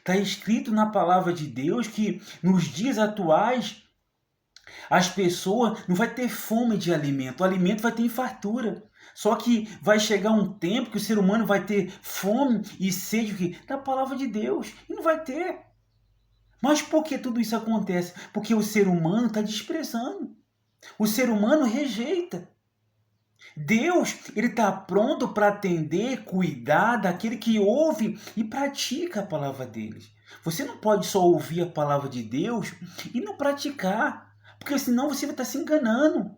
Está escrito na palavra de Deus que nos dias atuais as pessoas não vai ter fome de alimento, o alimento vai ter fartura. Só que vai chegar um tempo que o ser humano vai ter fome e sede da palavra de Deus e não vai ter. Mas por que tudo isso acontece? Porque o ser humano está desprezando. O ser humano rejeita. Deus, ele está pronto para atender, cuidar daquele que ouve e pratica a palavra dele. Você não pode só ouvir a palavra de Deus e não praticar, porque senão você vai estar se enganando.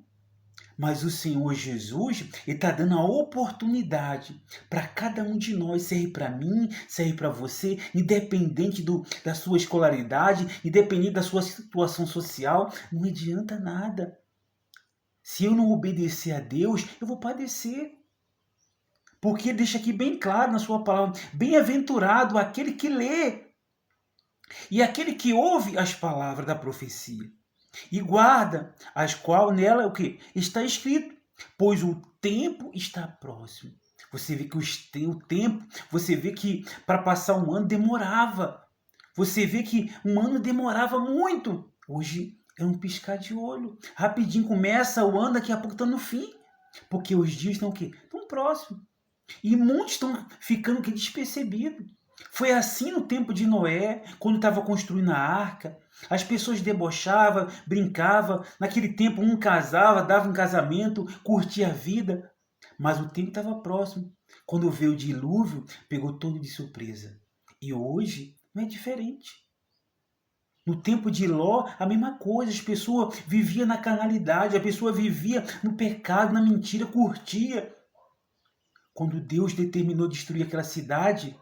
Mas o Senhor Jesus, ele está dando a oportunidade para cada um de nós, serve para mim, serve para você, independente da sua escolaridade, independente da sua situação social, não adianta nada. Se eu não obedecer a Deus, eu vou padecer. Porque deixa aqui bem claro na sua palavra, bem-aventurado aquele que lê e aquele que ouve as palavras da profecia e guarda, as qual nela o que está escrito, pois o tempo está próximo. Você vê que o tempo, você vê que para passar um ano demorava. Você vê que um ano demorava muito. Hoje é um piscar de olho. Rapidinho começa o ano, daqui a pouco está no fim. Porque os dias estão o quê? Estão próximos. E muitos estão ficando despercebidos. Foi assim no tempo de Noé, quando estava construindo a arca. As pessoas debochavam, brincavam. Naquele tempo um casava, dava um casamento, curtia a vida. Mas o tempo estava próximo. Quando veio o dilúvio, pegou todo de surpresa. E hoje não é diferente. No tempo de Ló, a mesma coisa. As pessoas viviam na carnalidade, a pessoa vivia no pecado, na mentira, curtia. Quando Deus determinou destruir aquela cidade,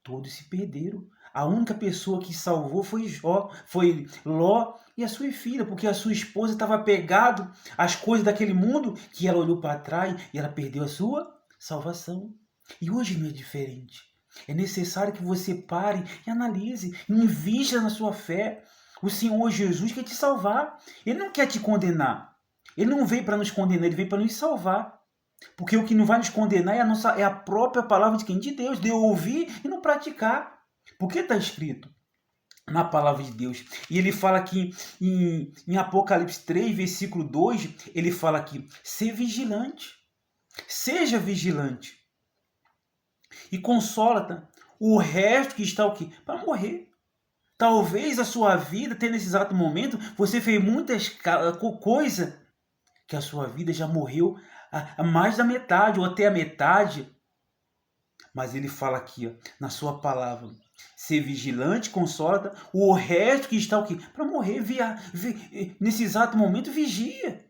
todos se perderam. A única pessoa que salvou foi Ló e a sua filha, porque a sua esposa estava apegada às coisas daquele mundo, que ela olhou para trás e ela perdeu a sua salvação. E hoje não é diferente. É necessário que você pare e analise, invista na sua fé. O Senhor Jesus quer te salvar. Ele não quer te condenar. Ele não veio para nos condenar, ele veio para nos salvar. Porque o que não vai nos condenar é a própria palavra de quem? De Deus. De eu ouvir e não praticar. Porque está escrito na palavra de Deus. E ele fala aqui em Apocalipse 3, versículo 2, ele fala aqui, ser vigilante. Seja vigilante. E consola o resto que está o quê? Para morrer. Talvez a sua vida, até nesse exato momento, você fez muitas coisas que a sua vida já morreu a mais da metade, ou até a metade. Mas ele fala aqui, ó, na sua palavra, ser vigilante, consola o resto que está o quê? Para morrer, nesse exato momento, vigia.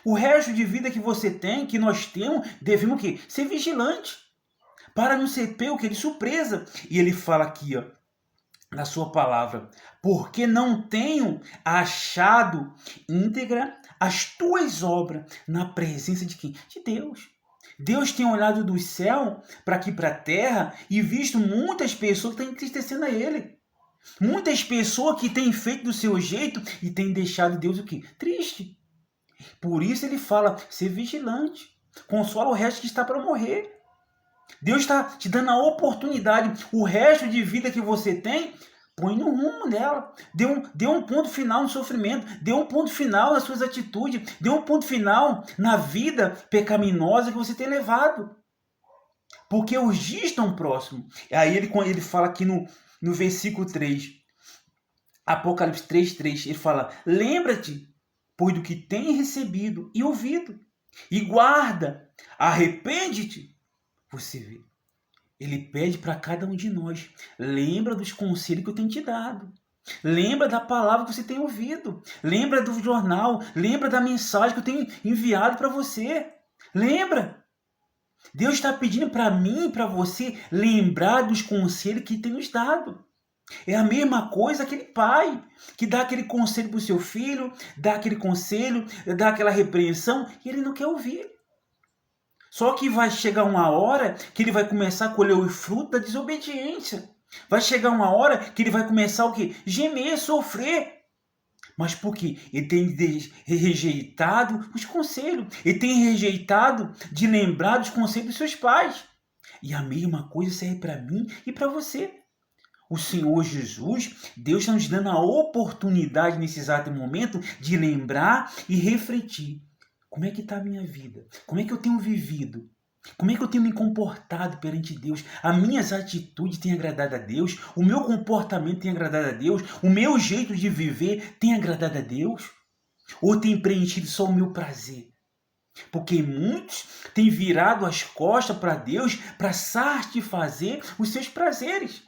O resto de vida que você tem, que nós temos, devemos o quê? Ser vigilante. Para não ser pego de surpresa. E ele fala aqui, ó, na sua palavra, porque não tenho achado íntegra as tuas obras na presença de quem? De Deus. Deus tem olhado do céu para aqui para a terra e visto muitas pessoas que estão entristecendo a ele. Muitas pessoas que têm feito do seu jeito e têm deixado Deus o quê? Triste. Por isso ele fala, ser vigilante. Consola o resto que está para morrer. Deus está te dando a oportunidade. O resto de vida que você tem, põe no rumo dela. Dê um ponto final no sofrimento. Dê um ponto final nas suas atitudes. Dê um ponto final na vida pecaminosa que você tem levado. Porque os dias estão próximos. Aí ele fala aqui no versículo 3. Apocalipse 3:3. Ele fala, lembra-te, pois do que tem recebido e ouvido. E guarda, arrepende-te. Você vê, ele pede para cada um de nós, lembra dos conselhos que eu tenho te dado, lembra da palavra que você tem ouvido, lembra do jornal, lembra da mensagem que eu tenho enviado para você, lembra? Deus está pedindo para mim e para você lembrar dos conselhos que tem nos dado. É a mesma coisa aquele pai que dá aquele conselho para o seu filho, dá aquele conselho, dá aquela repreensão e ele não quer ouvir. Só que vai chegar uma hora que ele vai começar a colher o fruto da desobediência. Vai chegar uma hora que ele vai começar o quê? Gemer, sofrer. Mas por quê? Ele tem rejeitado os conselhos. Ele tem rejeitado de lembrar dos conselhos dos seus pais. E a mesma coisa serve para mim e para você. O Senhor Jesus, Deus está nos dando a oportunidade nesse exato momento de lembrar e refletir. Como é que está a minha vida? Como é que eu tenho vivido? Como é que eu tenho me comportado perante Deus? As minhas atitudes têm agradado a Deus? O meu comportamento tem agradado a Deus? O meu jeito de viver tem agradado a Deus? Ou tem preenchido só o meu prazer? Porque muitos têm virado as costas para Deus para satisfazer os seus prazeres.